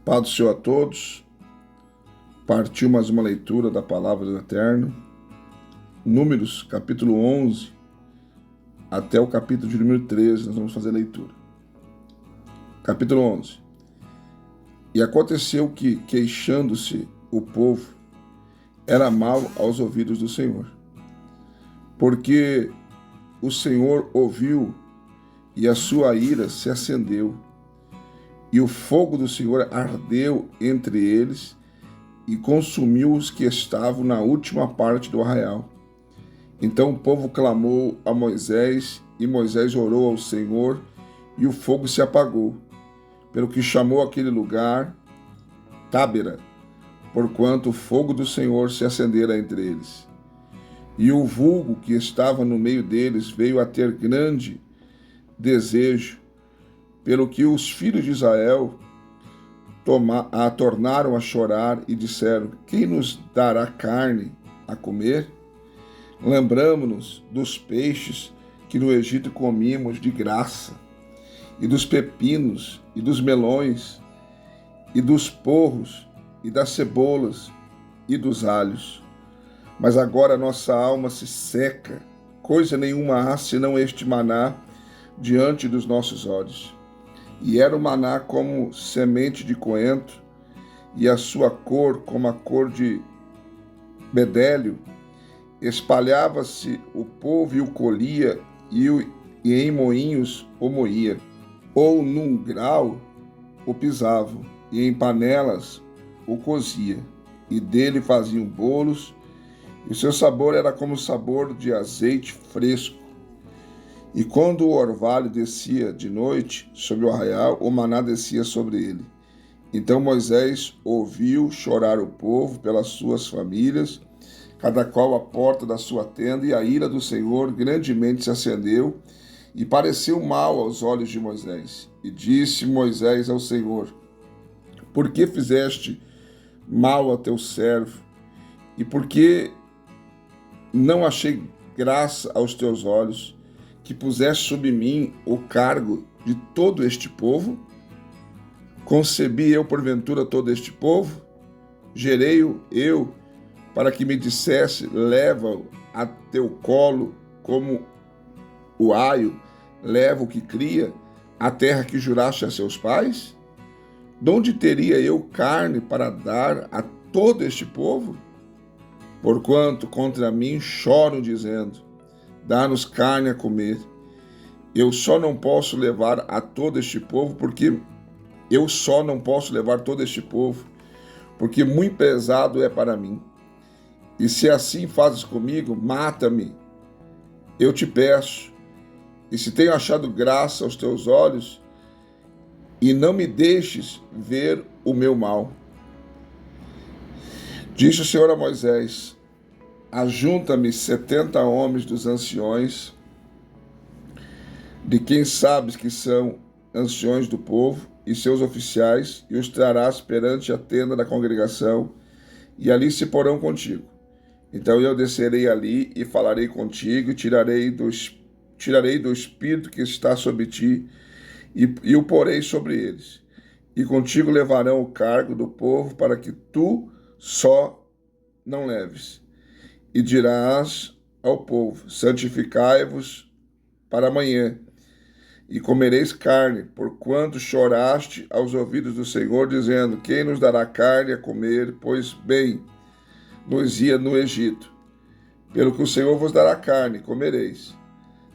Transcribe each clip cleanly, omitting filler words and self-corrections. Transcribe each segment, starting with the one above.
Paz do Senhor a todos. Partiu mais uma leitura da Palavra do Eterno. Números, capítulo 11, até o capítulo de número 13, nós vamos fazer a leitura. Capítulo 11. E aconteceu que, queixando-se o povo, era mal aos ouvidos do Senhor, porque o Senhor ouviu e a sua ira se acendeu, e o fogo do Senhor ardeu entre eles e consumiu os que estavam na última parte do arraial. Então o povo clamou a Moisés, e Moisés orou ao Senhor, e o fogo se apagou, pelo que chamou aquele lugar Tábera, porquanto o fogo do Senhor se acendera entre eles. E o vulgo que estava no meio deles veio a ter grande desejo, pelo que os filhos de Israel tornaram a chorar e disseram: quem nos dará carne a comer? Lembramo-nos dos peixes que no Egito comíamos de graça, e dos pepinos, e dos melões, e dos porros, e das cebolas, e dos alhos. Mas agora nossa alma se seca, coisa nenhuma há senão este maná diante dos nossos olhos. E era o maná como semente de coentro, e a sua cor como a cor de bedélio. Espalhava-se o povo e o colhia, e em moinhos o moía, ou num grau o pisavam, e em panelas o cozia, e dele faziam bolos, e o seu sabor era como o sabor de azeite fresco. E quando o orvalho descia de noite sobre o arraial, o maná descia sobre ele. Então Moisés ouviu chorar o povo pelas suas famílias, cada qual à porta da sua tenda, e a ira do Senhor grandemente se acendeu, e pareceu mal aos olhos de Moisés. E disse Moisés ao Senhor: por que fizeste mal a teu servo? E por que não achei graça aos teus olhos, que puseste sobre mim o cargo de todo este povo? Concebi eu porventura todo este povo? Gerei-o eu para que me dissesse: leva-o a teu colo, como o aio leva o que cria, a terra que juraste a seus pais? De onde teria eu carne para dar a todo este povo? Porquanto contra mim choram, dizendo: dá-nos carne a comer. Eu só não posso levar a todo este povo, porque muito pesado é para mim. E se assim fazes comigo, mata-me, eu te peço. E se tenho achado graça aos teus olhos, e não me deixes ver o meu mal. Disse o Senhor a Moisés: ajunta-me 70 homens dos anciões, de quem sabes que são anciões do povo, e seus oficiais, e os trarás perante a tenda da congregação, e ali se porão contigo. Então eu descerei ali e falarei contigo, e tirarei do espírito que está sobre ti, e o porei sobre eles. E contigo levarão o cargo do povo, para que tu só não leves. E dirás ao povo: santificai-vos para amanhã, e comereis carne, porquanto choraste aos ouvidos do Senhor, dizendo: quem nos dará carne a comer? Pois bem nos ia no Egito. Pelo que o Senhor vos dará carne, comereis.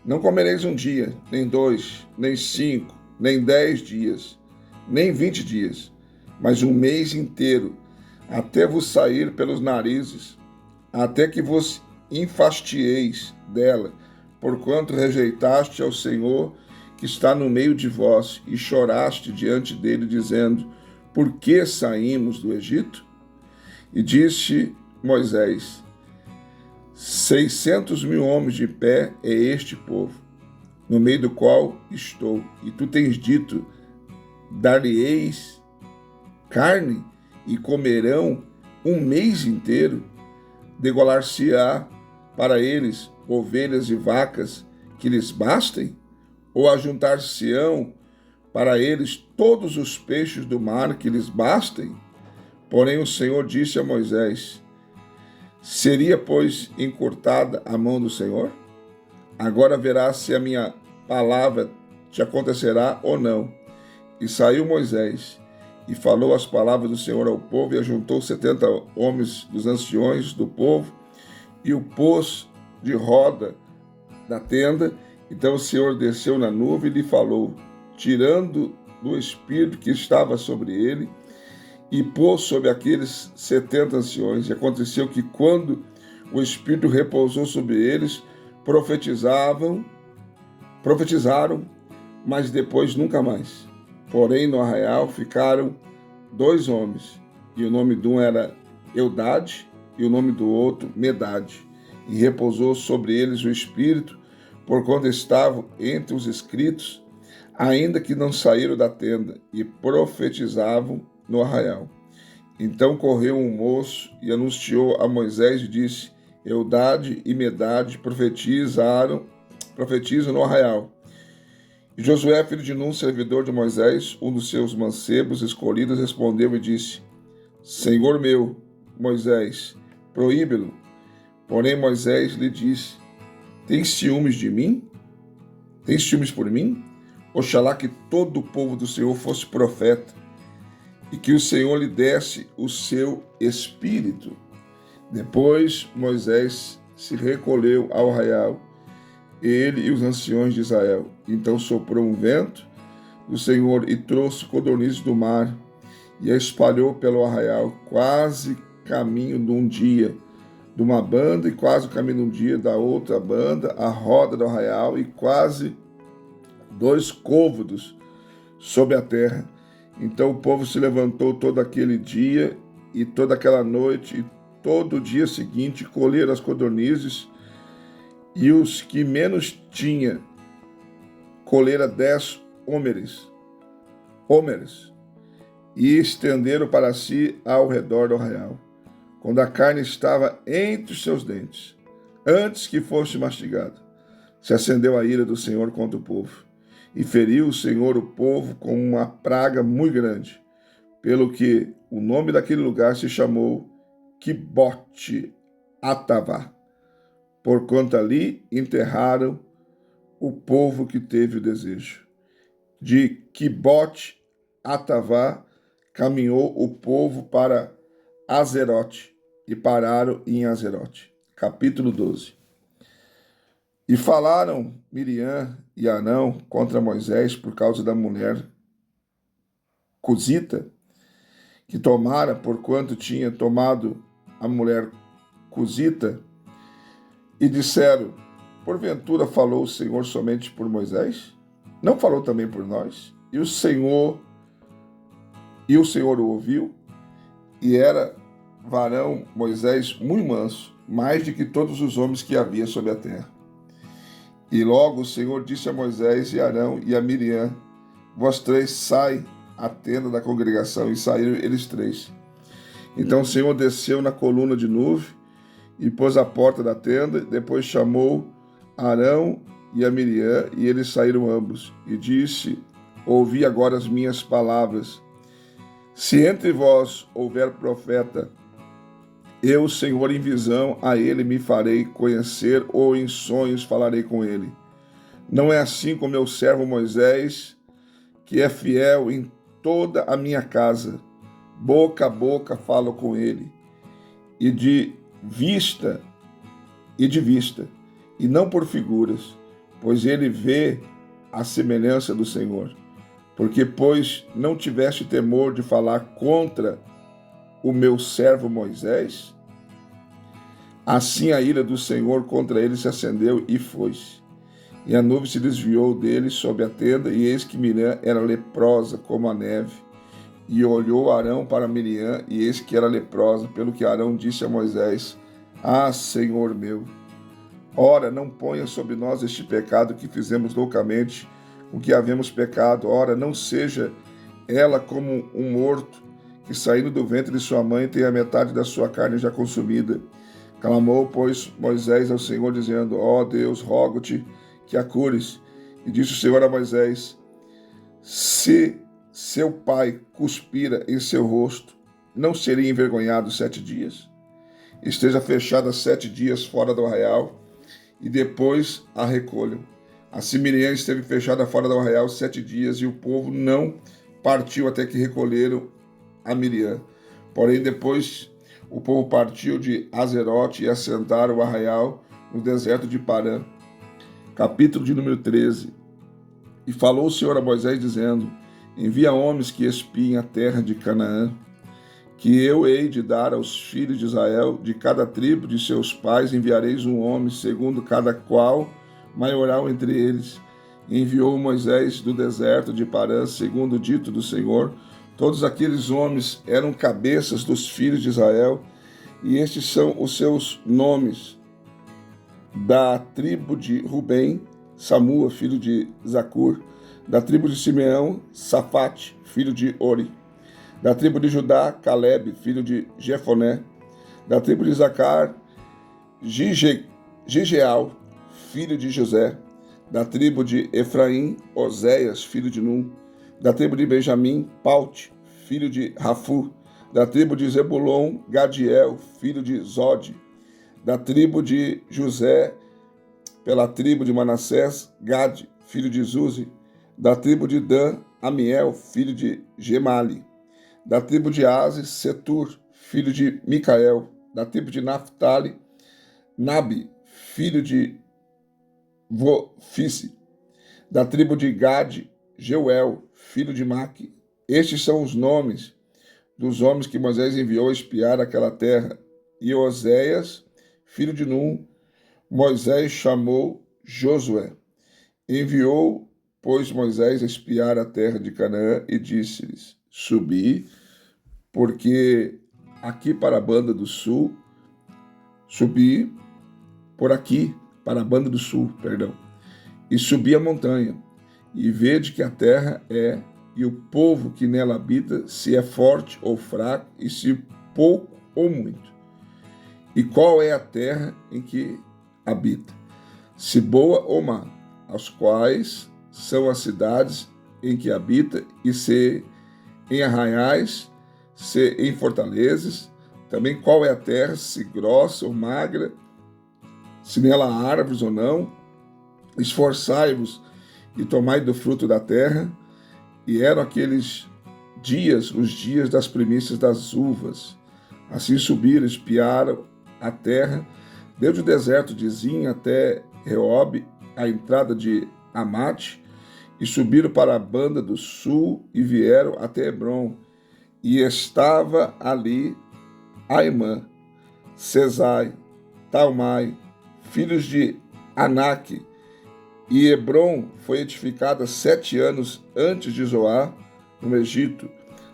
Não comereis um dia, nem 2, nem 5, nem 10 dias, nem 20 dias, mas um mês inteiro, até vos sair pelos narizes, até que vos enfastieis dela, porquanto rejeitaste ao Senhor que está no meio de vós, e choraste diante dele, dizendo: por que saímos do Egito? E disse Moisés: 600.000 homens de pé é este povo, no meio do qual estou. E tu tens dito: dar-lhe-eis carne, e comerão um mês inteiro. Degolar-se-á para eles ovelhas e vacas que lhes bastem? Ou ajuntar-se-ão para eles todos os peixes do mar que lhes bastem? Porém o Senhor disse a Moisés: seria, pois, encurtada a mão do Senhor? Agora verás se a minha palavra te acontecerá ou não. E saiu Moisés, e falou as palavras do Senhor ao povo, e ajuntou 70 homens dos anciões do povo, e o pôs de roda da tenda. Então o Senhor desceu na nuvem e lhe falou, tirando do espírito que estava sobre ele, e pôs sobre aqueles 70 anciões. E aconteceu que, quando o espírito repousou sobre eles, profetizaram, mas depois nunca mais. Porém, no arraial ficaram 2 homens, e o nome de um era Eudade, e o nome do outro Medade. E repousou sobre eles o espírito, porquanto estavam entre os escritos, ainda que não saíram da tenda, e profetizavam no arraial. Então correu um moço e anunciou a Moisés e disse: Eudade e Medade profetizam no arraial. E Josué, filho de Nun, servidor de Moisés, um dos seus mancebos escolhidos, respondeu e disse: Senhor meu, Moisés, proíbe-lo. Porém Moisés lhe disse: Tens ciúmes de mim? Tens ciúmes por mim? Oxalá que todo o povo do Senhor fosse profeta, e que o Senhor lhe desse o seu espírito. Depois Moisés se recolheu ao arraial, ele e os anciões de Israel. Então soprou um vento do Senhor e trouxe codornizes do mar, e a espalhou pelo arraial, quase caminho de um dia de uma banda, e quase o caminho de um dia da outra banda, a roda do arraial, e quase 2 côvados sobre a terra. Então o povo se levantou todo aquele dia e toda aquela noite, e todo o dia seguinte colheram as codornizes, e os que menos tinha colheram 10 hómeres, e estenderam para si ao redor do arraial, quando a carne estava entre os seus dentes, antes que fosse mastigada. Se acendeu a ira do Senhor contra o povo, e feriu o Senhor o povo com uma praga muito grande, pelo que o nome daquele lugar se chamou Quibote Atavá, porquanto ali enterraram o povo que teve o desejo. De Quibote Atavá caminhou o povo para Azerote, e pararam em Azerote. Capítulo 12. E falaram Miriam e Arão contra Moisés por causa da mulher cusita, que tomara, porquanto tinha tomado a mulher cusita, e disseram: porventura falou o Senhor somente por Moisés? Não falou também por nós? E o Senhor o ouviu, e era varão Moisés muito manso, mais do que todos os homens que havia sobre a terra. E logo o Senhor disse a Moisés e Arão e a Miriam: vós 3 sai à tenda da congregação. E saíram eles 3. Então o Senhor desceu na coluna de nuvem e pôs a porta da tenda. Depois chamou Arão e a Miriam, e eles saíram ambos. E disse: ouvi agora as minhas palavras. Se entre vós houver profeta, eu, Senhor, em visão a ele me farei conhecer, ou em sonhos falarei com ele. Não é assim com meu servo Moisés, que é fiel em toda a minha casa. Boca a boca falo com ele, e de vista, e não por figuras, pois ele vê a semelhança do Senhor. Porque, pois, não tiveste temor de falar contra o meu servo Moisés? Assim a ira do Senhor contra ele se acendeu e foi-se. E a nuvem se desviou dele sobre a tenda, e eis que Miriam era leprosa como a neve. E olhou Arão para Miriam, e eis que era leprosa, pelo que Arão disse a Moisés: ah, Senhor meu, ora, não ponha sobre nós este pecado que fizemos loucamente, com que havemos pecado. Ora, não seja ela como um morto, que saindo do ventre de sua mãe tem a metade da sua carne já consumida. Clamou, pois, Moisés ao Senhor, dizendo: ó Deus, rogo-te que a cures. E disse o Senhor a Moisés: Se seu pai cuspira em seu rosto, não seria envergonhado 7 dias? Esteja fechada 7 dias fora do arraial, e depois a recolham. Assim Miriam esteve fechada fora do arraial 7 dias, e o povo não partiu até que recolheram a Miriam. Porém, depois o povo partiu de Azerote e assentaram o arraial no deserto de Parã. Capítulo de número 13. E falou o Senhor a Moisés, dizendo: envia homens que espiem a terra de Canaã, que eu hei de dar aos filhos de Israel. De cada tribo de seus pais enviareis um homem, segundo cada qual maioral entre eles. E enviou Moisés do deserto de Parã, segundo o dito do Senhor. Todos aqueles homens eram cabeças dos filhos de Israel, e estes são os seus nomes: da tribo de Rubem, Samua, filho de Zacur; da tribo de Simeão, Safate, filho de Ori; da tribo de Judá, Calebe, filho de Jefoné; da tribo de Zacar, Gigeal, filho de José; da tribo de Efraim, Oséias, filho de Num; da tribo de Benjamim, Paute, filho de Rafu; da tribo de Zebulon, Gadiel, filho de Zode; da tribo de José, pela tribo de Manassés, Gade, filho de Zuzi; da tribo de Dan, Amiel, filho de Gemali; da tribo de Ases, Setur, filho de Micael; da tribo de Naphtali, Nabi, filho de Vofice; da tribo de Gade, Jeuel, filho de Maque. Estes são os nomes dos homens que Moisés enviou a espiar aquela terra. E Oséias, filho de Num, Moisés chamou Josué. Enviou, pois, Moisés a espiar a terra de Canaã e disse-lhes: subi, porque aqui para a banda do sul, subi por aqui para a banda do sul, e subi a montanha, e vede que a terra é, e o povo que nela habita, se é forte ou fraco, e se pouco ou muito. E qual é a terra em que habita, se boa ou má, as quais são as cidades em que habita, e se em arraiais, se em fortalezas; também qual é a terra, se grossa ou magra, se nela há árvores ou não. Esforçai-vos e tomai do fruto da terra. E eram aqueles dias, os dias das primícias das uvas. Assim subiram, espiaram a terra, desde o deserto de Zin até Reob, a entrada de Amate, e subiram para a banda do sul e vieram até Hebron. E estava ali Aimã, Sesai, Talmai, filhos de Anak. E Hebron foi edificada 7 anos antes de Zoar, no Egito.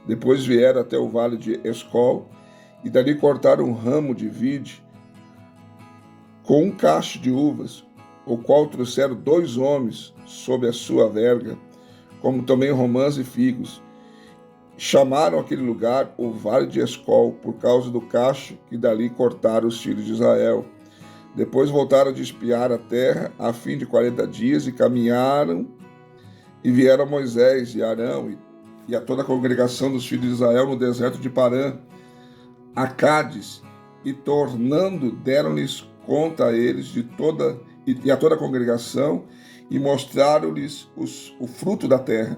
Depois vieram até o vale de Escol, e dali cortaram um ramo de vide com um cacho de uvas, o qual trouxeram 2 homens sob a sua verga, como também romãs e figos. Chamaram aquele lugar o Vale de Escol, por causa do cacho que dali cortaram os filhos de Israel. Depois voltaram de espiar a terra a fim de 40 dias, e caminharam, e vieram a Moisés e Arão e a toda a congregação dos filhos de Israel no deserto de Parã, a Cádiz, e tornando deram-lhes conta a eles de toda e a toda a congregação, e mostraram-lhes o fruto da terra.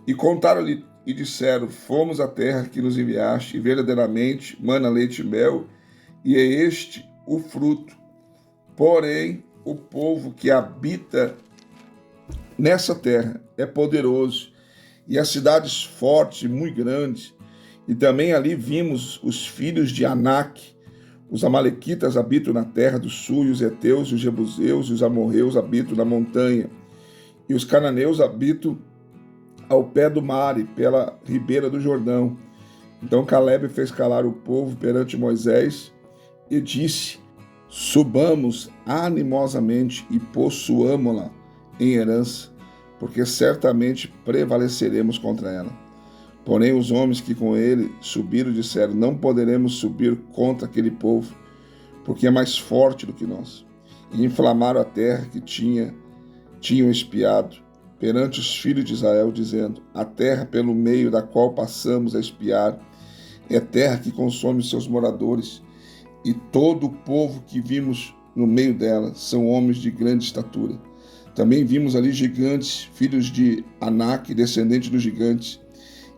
E contaram-lhe e disseram: fomos à terra que nos enviaste, e verdadeiramente mana leite e mel, e é este o fruto. Porém, o povo que habita nessa terra é poderoso, e as cidades fortes e muito grandes. E também ali vimos os filhos de Anak. Os amalequitas habitam na terra do sul, e os heteus, e os jebuseus, e os amorreus habitam na montanha. E os cananeus habitam ao pé do mar e pela ribeira do Jordão. Então Calebe fez calar o povo perante Moisés e disse: subamos animosamente e possuamo-la em herança, porque certamente prevaleceremos contra ela. Porém os homens que com ele subiram disseram: não poderemos subir contra aquele povo, porque é mais forte do que nós. E inflamaram a terra que tinham espiado. perante os filhos de Israel, dizendo: a terra pelo meio da qual passamos a espiar é terra que consome os seus moradores, e todo o povo que vimos no meio dela são homens de grande estatura. Também vimos ali gigantes, filhos de Anak, descendentes dos gigantes,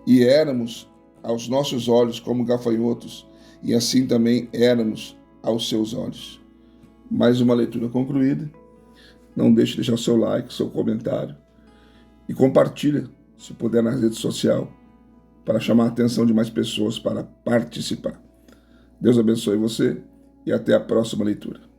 e éramos aos nossos olhos como gafanhotos, e assim também éramos aos seus olhos. Mais uma leitura concluída. Não deixe de deixar o seu like, seu comentário e compartilha, se puder, nas redes sociais, para chamar a atenção de mais pessoas para participar. Deus abençoe você e até a próxima leitura.